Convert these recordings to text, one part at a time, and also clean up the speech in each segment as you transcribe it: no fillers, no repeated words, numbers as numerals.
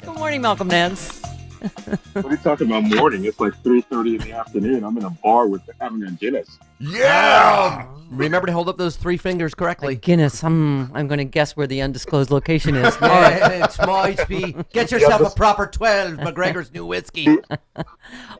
Good morning, Malcolm Nance. What are you talking about morning? It's like 3:30 in the afternoon. I'm in a bar with having a Guinness. Yeah! Remember to hold up those three fingers correctly. Guinness, I'm going to guess where the undisclosed location is. All right, it might be. Get yourself a proper 12 McGregor's New Whiskey.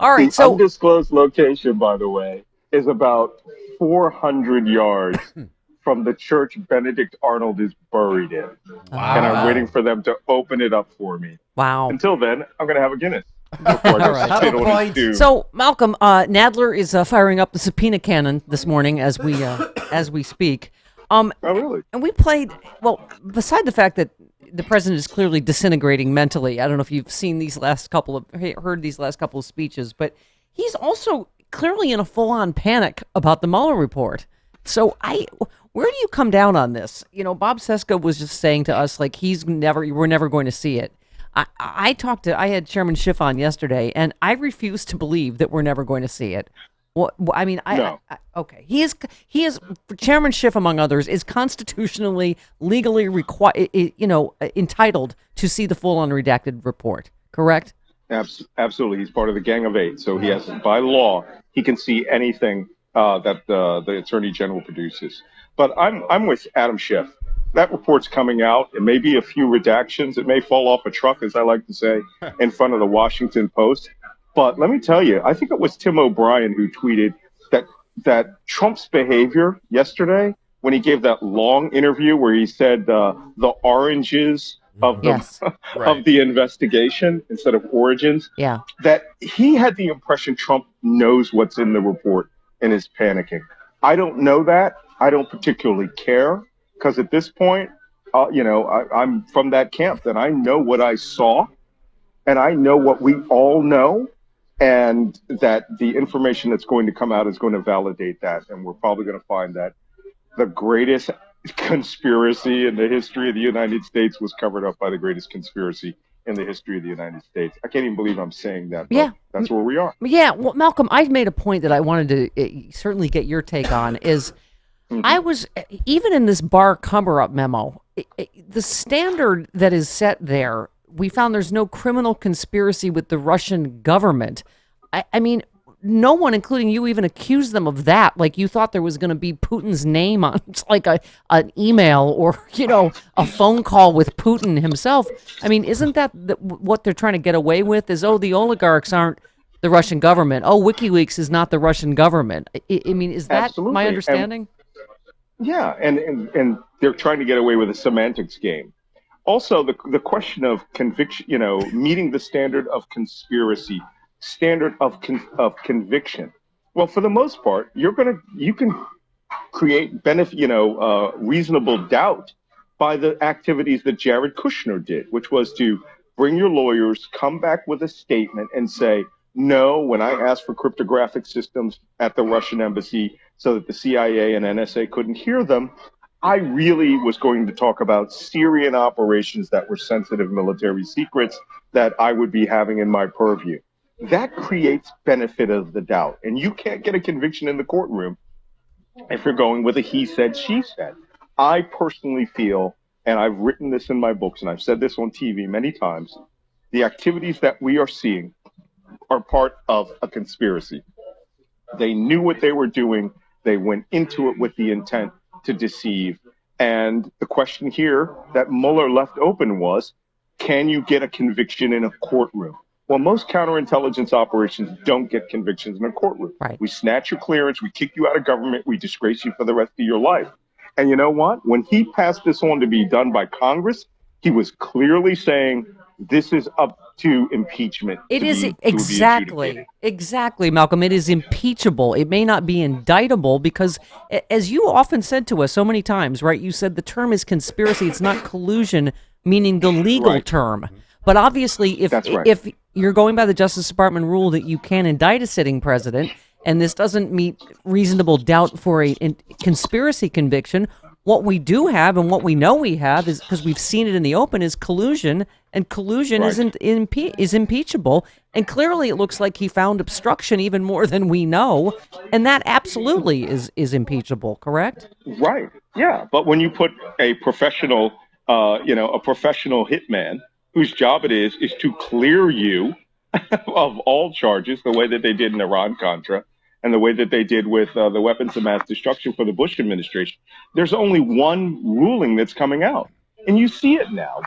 All right, The so undisclosed location, by the way, is about 400 yards from the church Benedict Arnold is buried in. Wow. And I'm waiting for them to open it up for me. wow. Until then, I'm going to have a Guinness. Before I All right. Have a point. So Malcolm, Nadler is firing up the subpoena cannon this morning as we speak. Oh, really? And we played, well, beside the fact that the president is clearly disintegrating mentally. I don't know if you've seen heard these last couple of speeches, but he's also clearly in a full-on panic about the Mueller report. So where do you come down on this? You know, Bob Cesca was just saying to us, like, we're never going to see it. I had Chairman Schiff on yesterday, and I refuse to believe that we're never going to see it. No. Okay. He is Chairman Schiff, among others, is constitutionally, legally entitled to see the full unredacted report. Correct? Absolutely. He's part of the Gang of Eight, so he has, by law, he can see anything that the Attorney General produces. But I'm with Adam Schiff. That report's coming out. It may be a few redactions. It may fall off a truck, as I like to say, in front of the Washington Post. But let me tell you, I think it was Tim O'Brien who tweeted that Trump's behavior yesterday, when he gave that long interview where he said the oranges of the of the investigation instead of origins, that he had the impression Trump knows what's in the report and is panicking. I don't know that. I don't particularly care, because at this point, I'm from that camp that I know what I saw, and I know what we all know, and that the information that's going to come out is going to validate that. And we're probably going to find that the greatest conspiracy in the history of the United States was covered up by the greatest conspiracy in the history of the United States. I can't even believe I'm saying that, but that's where we are. Yeah, well, Malcolm, I've made a point that I wanted to certainly get your take on is I was, even in this Barr cover-up memo, the standard that is set there, we found there's no criminal conspiracy with the Russian government. I mean, no one, including you, even accused them of that. Like, you thought there was going to be Putin's name on like an email or, a phone call with Putin himself. I mean, isn't that what they're trying to get away with is, the oligarchs aren't the Russian government. WikiLeaks is not the Russian government. I mean, is that Absolutely. my understanding? And they're trying to get away with a semantics game. Also, the question of conviction, meeting the standard of conspiracy, standard of conviction. Well, for the most part, you can create reasonable doubt by the activities that Jared Kushner did, which was to bring your lawyers, come back with a statement and say, no, when I asked for cryptographic systems at the Russian embassy so that the CIA and NSA couldn't hear them, I really was going to talk about Syrian operations that were sensitive military secrets that I would be having in my purview. That creates benefit of the doubt. And you can't get a conviction in the courtroom if you're going with a he said, she said. I personally feel, and I've written this in my books, and I've said this on TV many times, the activities that we are seeing are part of a conspiracy. They knew what they were doing. They went into it with the intent to deceive. And the question here that Mueller left open was, can you get a conviction in a courtroom? Well, most counterintelligence operations don't get convictions in a courtroom. Right. We snatch your clearance, we kick you out of government, we disgrace you for the rest of your life. And you know what? When he passed this on to be done by Congress, he was clearly saying this is up to impeachment. It is exactly, Malcolm. It is impeachable. It may not be indictable because, as you often said to us so many times, right? You said the term is conspiracy. It's not collusion, meaning the legal term. But obviously, if you're going by the Justice Department rule that you can indict a sitting president, and this doesn't meet reasonable doubt for a conspiracy conviction, what we do have and what we know we have is, because we've seen it in the open, is collusion, and collusion is impeachable. And clearly it looks like he found obstruction even more than we know, and that absolutely is impeachable, correct? Right. Yeah. But when you put a professional, a professional hitman whose job it is to clear you of all charges, the way that they did in Iran-Contra and the way that they did with the weapons of mass destruction for the Bush administration. There's only one ruling that's coming out, and you see it now.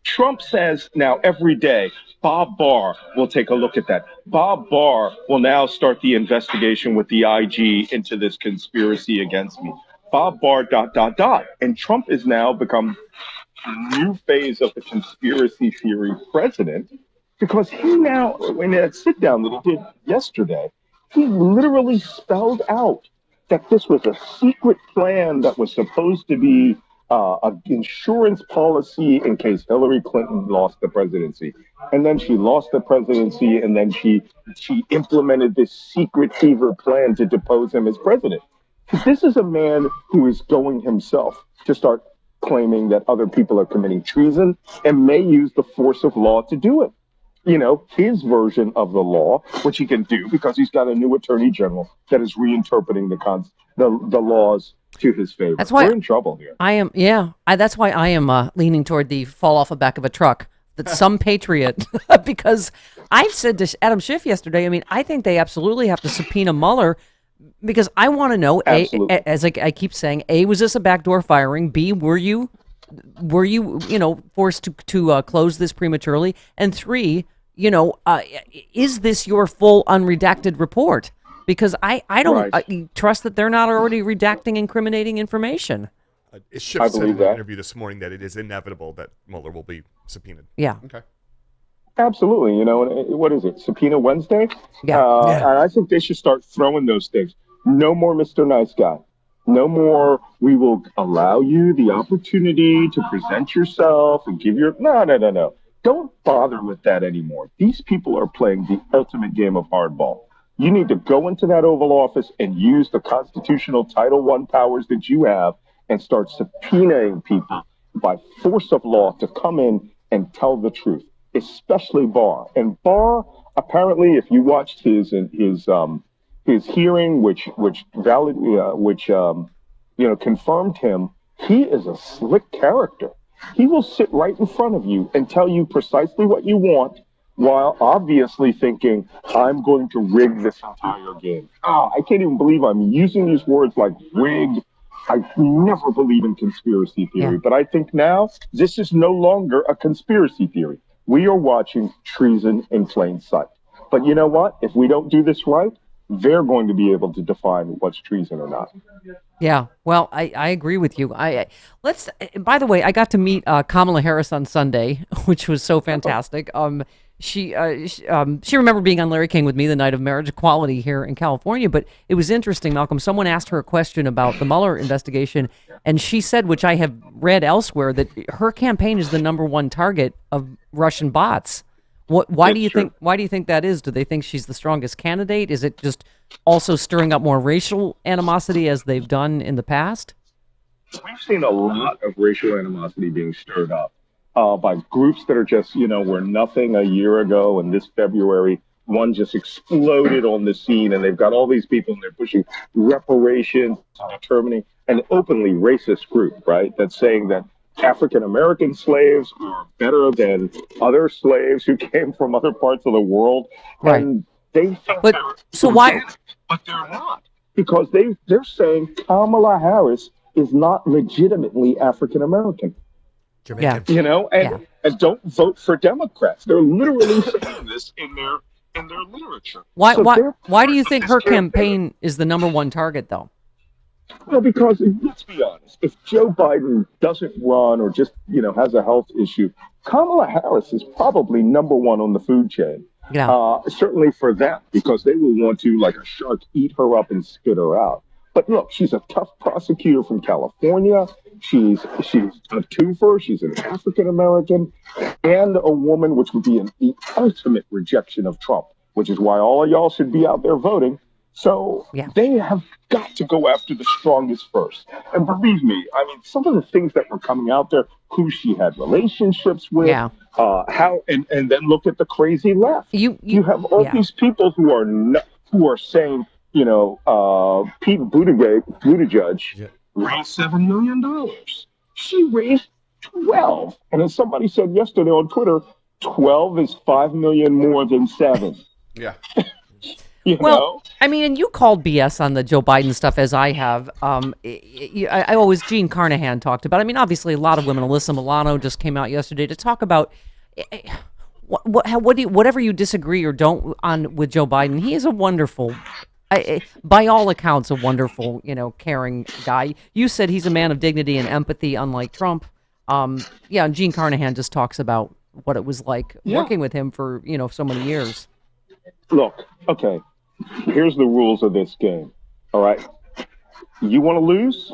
Trump says now every day, Bob Barr will take a look at that. Bob Barr will now start the investigation with the IG into this conspiracy against me. Bob Barr, ... And Trump has now become a new phase of the conspiracy theory president because he now, in that sit down that he did yesterday, he literally spelled out that this was a secret plan that was supposed to be an insurance policy in case Hillary Clinton lost the presidency. And then she lost the presidency, and then she implemented this secret fever plan to depose him as president. This is a man who is going himself to start claiming that other people are committing treason and may use the force of law to do it. You know, his version of the law, which he can do because he's got a new attorney general that is reinterpreting the laws to his favor. That's why we're in trouble here. That's why I am leaning toward the fall off the back of a truck. That's some patriot, because I've said to Adam Schiff yesterday, I mean, I think they absolutely have to subpoena Mueller, because I want to know, as I keep saying, A, was this a backdoor firing? B, were you forced to close this prematurely? And 3, is this your full unredacted report? Because I don't trust that they're not already redacting incriminating information. Schiff said in an interview this morning that it is inevitable that Mueller will be subpoenaed. Yeah. Okay. Absolutely. What is it? Subpoena Wednesday? Yeah. And I think they should start throwing those things. No more Mr. Nice Guy. No more, we will allow you the opportunity to present yourself and give your... No. Don't bother with that anymore. These people are playing the ultimate game of hardball. You need to go into that Oval Office and use the constitutional Title I powers that you have and start subpoenaing people by force of law to come in and tell the truth, especially Barr. And Barr, apparently, if you watched his hearing, which confirmed him, he is a slick character. He will sit right in front of you and tell you precisely what you want, while obviously thinking, I'm going to rig this entire game. I can't even believe I'm using these words like rig. I never believe in conspiracy theory, but I think now this is no longer a conspiracy theory. We are watching treason in plain sight. But you know what? If we don't do this right, they're going to be able to define what's treason or not. Yeah, well, I agree with you. By the way, I got to meet Kamala Harris on Sunday, which was so fantastic. She remembered being on Larry King with me the night of marriage equality here in California. But it was interesting, Malcolm. Someone asked her a question about the Mueller investigation, and she said, which I have read elsewhere, that her campaign is the #1 target of Russian bots. Why do you think that is? Do they think she's the strongest candidate? Is it just also stirring up more racial animosity as they've done in the past? We've seen a lot of racial animosity being stirred up by groups that are just, were nothing a year ago, and this February, one just exploded on the scene, and they've got all these people, and they're pushing reparations, determining an openly racist group, right? That's saying that African-American slaves are better than other slaves who came from other parts of the world. Right. And they think but they're not. Because they're saying Kamala Harris is not legitimately African-American. Jamaican. And don't vote for Democrats. They're literally saying this in their literature. Why do you think her campaign is the #1 target, though? Well, because let's be honest, if Joe Biden doesn't run or just, has a health issue, Kamala Harris is probably #1 on the food chain. Yeah. Certainly for them, because they will want to, like a shark, eat her up and spit her out. But look, she's a tough prosecutor from California. She's a twofer. She's an African-American and a woman, which would be the ultimate rejection of Trump, which is why all of y'all should be out there voting. So they have got to go after the strongest first. And believe me, I mean, some of the things that were coming out there, who she had relationships with, how, and then look at the crazy left. You have all these people who are saying, Pete Buttigieg raised $7 million. She raised 12. And as somebody said yesterday on Twitter, 12 is 5 million more than 7. Yeah. You Well, know? I mean, and you called BS on the Joe Biden stuff as I have. I always, Gene Carnahan talked about. I mean, obviously, a lot of women. Alyssa Milano just came out yesterday to talk about whatever you disagree or don't on with Joe Biden. He is a wonderful, by all accounts, a wonderful, caring guy. You said he's a man of dignity and empathy, unlike Trump. Yeah, and Gene Carnahan just talks about what it was like working with him for so many years. Look, okay. Here's the rules of this game. All right. You want to lose?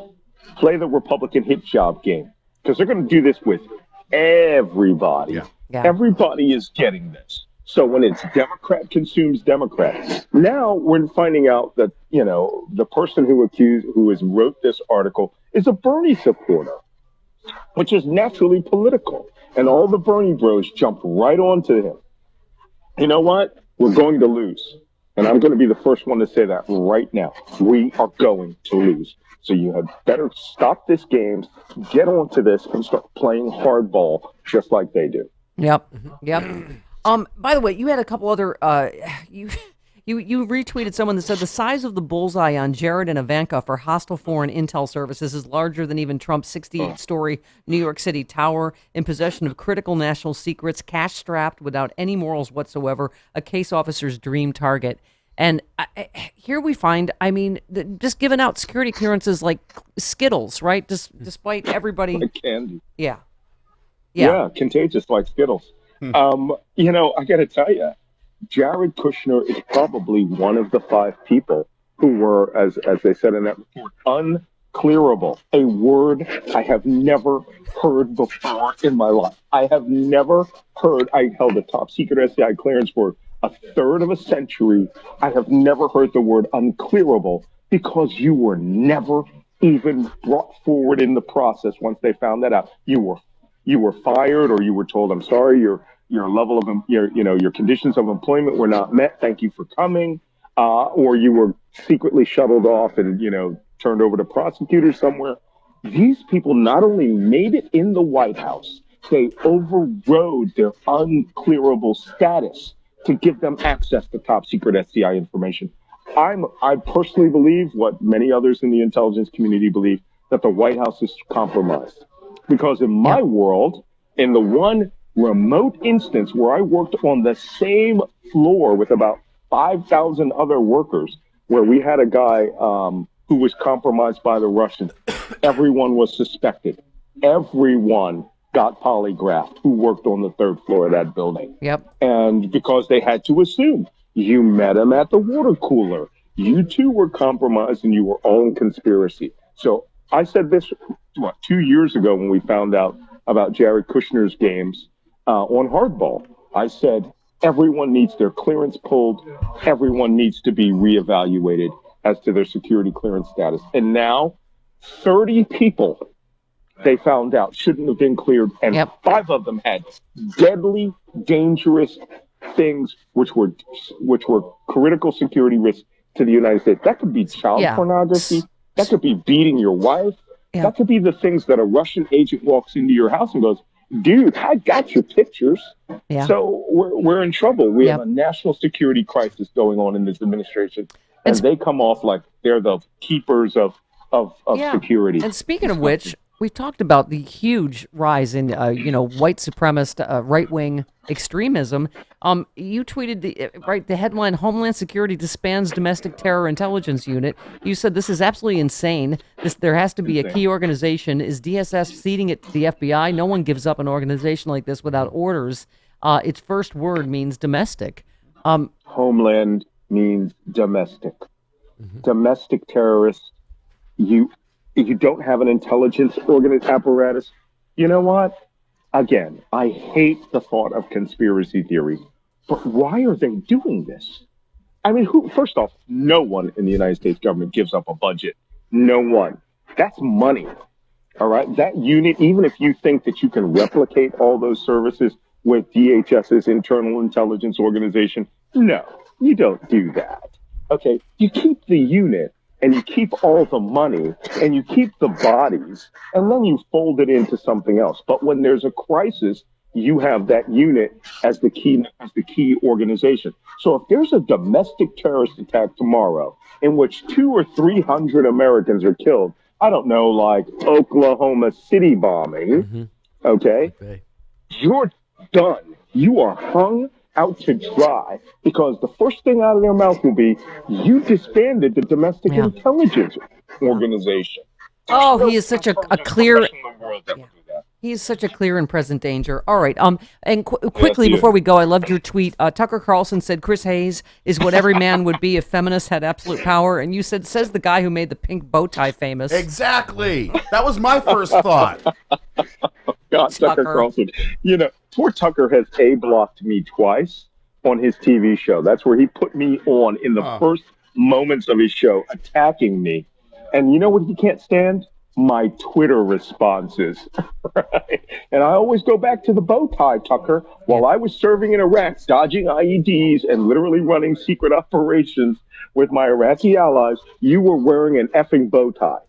Play the Republican hit job game. Because they're going to do this with everybody. Yeah. Everybody is getting this. So when it's Democrat consumes Democrat. Now we're finding out that, the person who has wrote this article is a Bernie supporter, which is naturally political. And all the Bernie bros jumped right onto him. You know what? We're going to lose. And I'm going to be the first one to say that right now. We are going to lose. So you had better stop this game, get onto this, and start playing hardball just like they do. Yep. By the way, you had a couple other. You retweeted someone that said the size of the bullseye on Jared and Ivanka for hostile foreign intel services is larger than even Trump's 68-story New York City tower, in possession of critical national secrets, cash-strapped without any morals whatsoever, a case officer's dream target. And here we find, just giving out security clearances like Skittles, right? Despite everybody. Like candy. Yeah, contagious like Skittles. I got to tell you, Jared Kushner is probably one of the 5 people who were, as they said in that report, unclearable. A word I have never heard before in my life. I have never heard. I held a top secret SCI clearance for a third of a century. I have never heard the word unclearable because you were never even brought forward in the process. Once they found that out, you were fired, or you were told, "I'm sorry, your level of your conditions of employment were not met. Thank you for coming," or you were secretly shuttled off and turned over to prosecutors somewhere. These people not only made it in the White House, they overrode their unclearable status to give them access to top secret SCI information. I personally believe, what many others in the intelligence community believe, that the White House is compromised. Because in my world, in the one remote instance where I worked on the same floor with about 5,000 other workers, where we had a guy who was compromised by the Russians, everyone was suspected. Everyone got polygraphed who worked on the 3rd floor of that building. Yep. And because they had to assume you met him at the water cooler, you too were compromised and you were all in conspiracy. So I said this, 2 years ago when we found out about Jared Kushner's games on hardball. I said, everyone needs their clearance pulled. Everyone needs to be reevaluated as to their security clearance status. And now 30 people they found out shouldn't have been cleared. And 5 of them had deadly, dangerous things, which were critical security risks to the United States. That could be child pornography. That could be beating your wife. That could be the things that a Russian agent walks into your house and goes, "Dude, I got your pictures." So we're in trouble. We have a national security crisis going on in this administration, and they come off like they're the keepers of security. And speaking of which, we've talked about the huge rise in white supremacist right-wing extremism. You tweeted the headline: Homeland Security disbands domestic terror intelligence unit. You said this is absolutely insane. There has to be a key organization. Is DSS ceding it to the FBI? No one gives up an organization like this without orders. Its first word means domestic. Homeland means domestic. Domestic terrorists. You don't have an intelligence apparatus. You know what? Again, I hate the thought of conspiracy theory, but why are they doing this? I mean, first off, no one in the United States government gives up a budget. No one. That's money. All right. That unit, even if you think that you can replicate all those services with DHS's internal intelligence organization, no, you don't do that. Okay. You keep the unit and you keep all the money and you keep the bodies and then you fold it into something else. But when there's a crisis, you have that unit as the key organization. So if there's a domestic terrorist attack tomorrow in which 200 or 300 Americans are killed, I don't know, like Oklahoma City bombing, okay, you're done. You are hung out to dry because the first thing out of their mouth will be, you disbanded the domestic intelligence organization. Oh, he is such a clear. He is such a clear and present danger. All right. And quickly before we go, I loved your tweet. Tucker Carlson said Chris Hayes is what every man would be if feminists had absolute power, and you said, says the guy who made the pink bow tie famous. Exactly. That was my first thought. God, Tucker Carlson. You know, poor Tucker has A-blocked me twice on his TV show. That's where he put me on in the first moments of his show, attacking me. And you know what he can't stand? My Twitter responses. Right? And I always go back to the bow tie, Tucker. While I was serving in Iraq, dodging IEDs and literally running secret operations with my Iraqi allies, you were wearing an effing bow tie.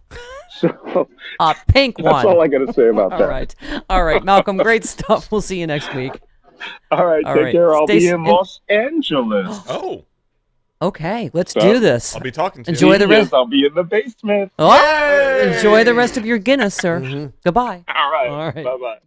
So, pink one. That's all I got to say about that. All right, Malcolm, great stuff. We'll see you next week. All right, take care. I'll be in Los Angeles. Oh. Okay, let's do this. I'll be talking to Enjoy you. the rest. I'll be in the basement. Oh, enjoy the rest of your Guinness, sir. Goodbye. All right. Bye-bye.